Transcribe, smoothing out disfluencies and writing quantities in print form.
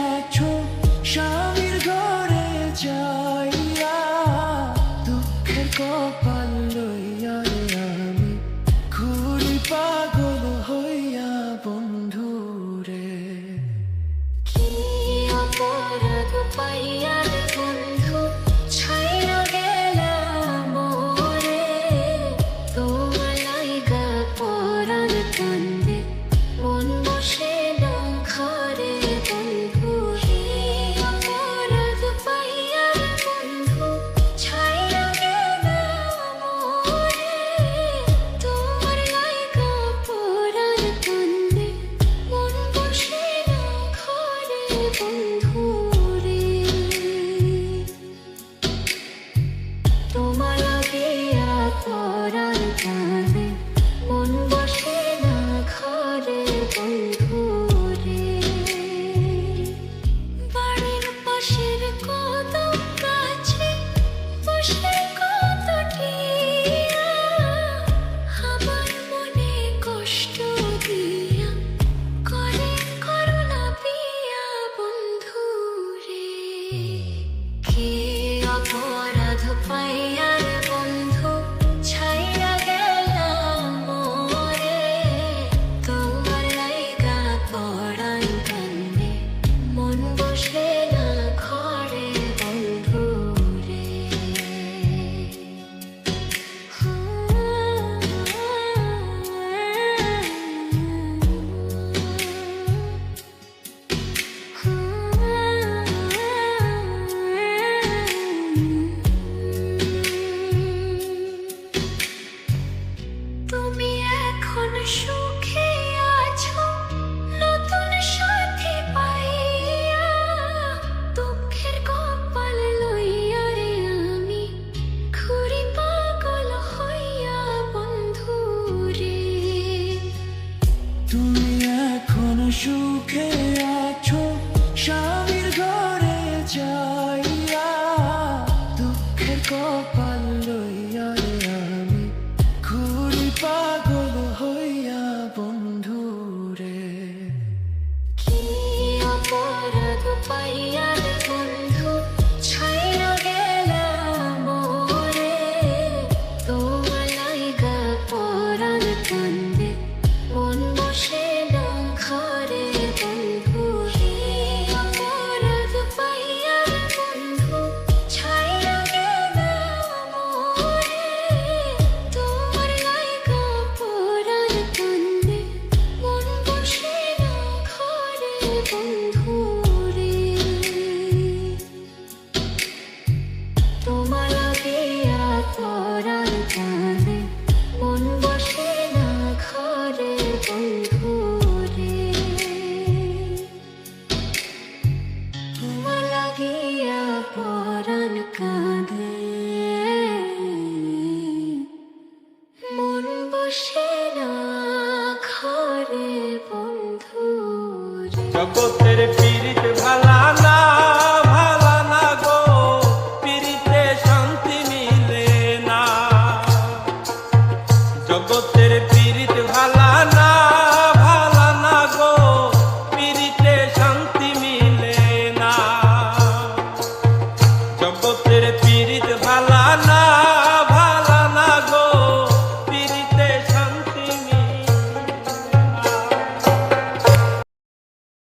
আছো স্বামীর ঘরে যাইয়া, দুঃখের কপাল লইয়া রে আমি ঘুরি পাগল হইয়া বন্ধু রে। কি অপরাধ পাইয়া রে বন্ধু ছাইয়া গেলাম মোরে, তোমার লাইগা পরাণ কান্দে মন বসে না ঘরে বন্ধু। কি অপরাধ পাইয়া রে বন্ধু ছাইয়া গেলাম মোরে, তোমার লাইগা পরাণ কান্দে মন বসে না ঘরে বন্ধু রে। তোমার লাগিয়া পরাণ কান্দে মন বসে না ঘরে বন্ধু রে। বাড়ির পাশের কদম গাছে বসে কত টিয়া, আমার মনে কষ্ট দিয়া করে করুণা পিয়া বন্ধু রে। কি অপরাধ পাইয়া রে বন্ধু ছাইয়া গেলাম মোরে, তোমার লাইগা পরাণ কান্দে মন বসে না ঘরে বন্ধু রে। তুমি এখন সুখে আছো নতুন সাথী পাইয়া, দুঃখের কপাল লইয়া রে আমি ঘুরি পাগল হইয়া বন্ধু রে। তুমি এখন সুখে আছো স্বামীর ঘরে যাইয়া, দুঃখের কপাল লইয়া রে আমি ঘুরি পাগল হইয়া বন্ধু রে। কি অপরাধ পাইয়া রে বন্ধু ছাইয়া গেলাম মোরে, তোমার লাইগা পরাণ কান্দে মন বসে না ঘরে বন্ধু। কি অপরাধ পাইয়া রে বন্ধু ছাইয়া গেলাম মোরে, তোমার লাইগা পরাণ কান্দে মন বসে না ঘরে বন্ধু রে। তোমার লাগিয়া পরাণ কান্দে মন বসে না ঘরে বন্ধু রে। তোমার লাগিয়া পরাণ কান্দে মন বসে না ঘরে বন্ধু রে। জগতের পীড়িত ভালা না, ভালা না গো, পীড়িতে শান্তি মিলে না। জগতের পীড়িত ভালা না, ভালা না গো, পীড়িতে শান্তি মিলে না। জগতের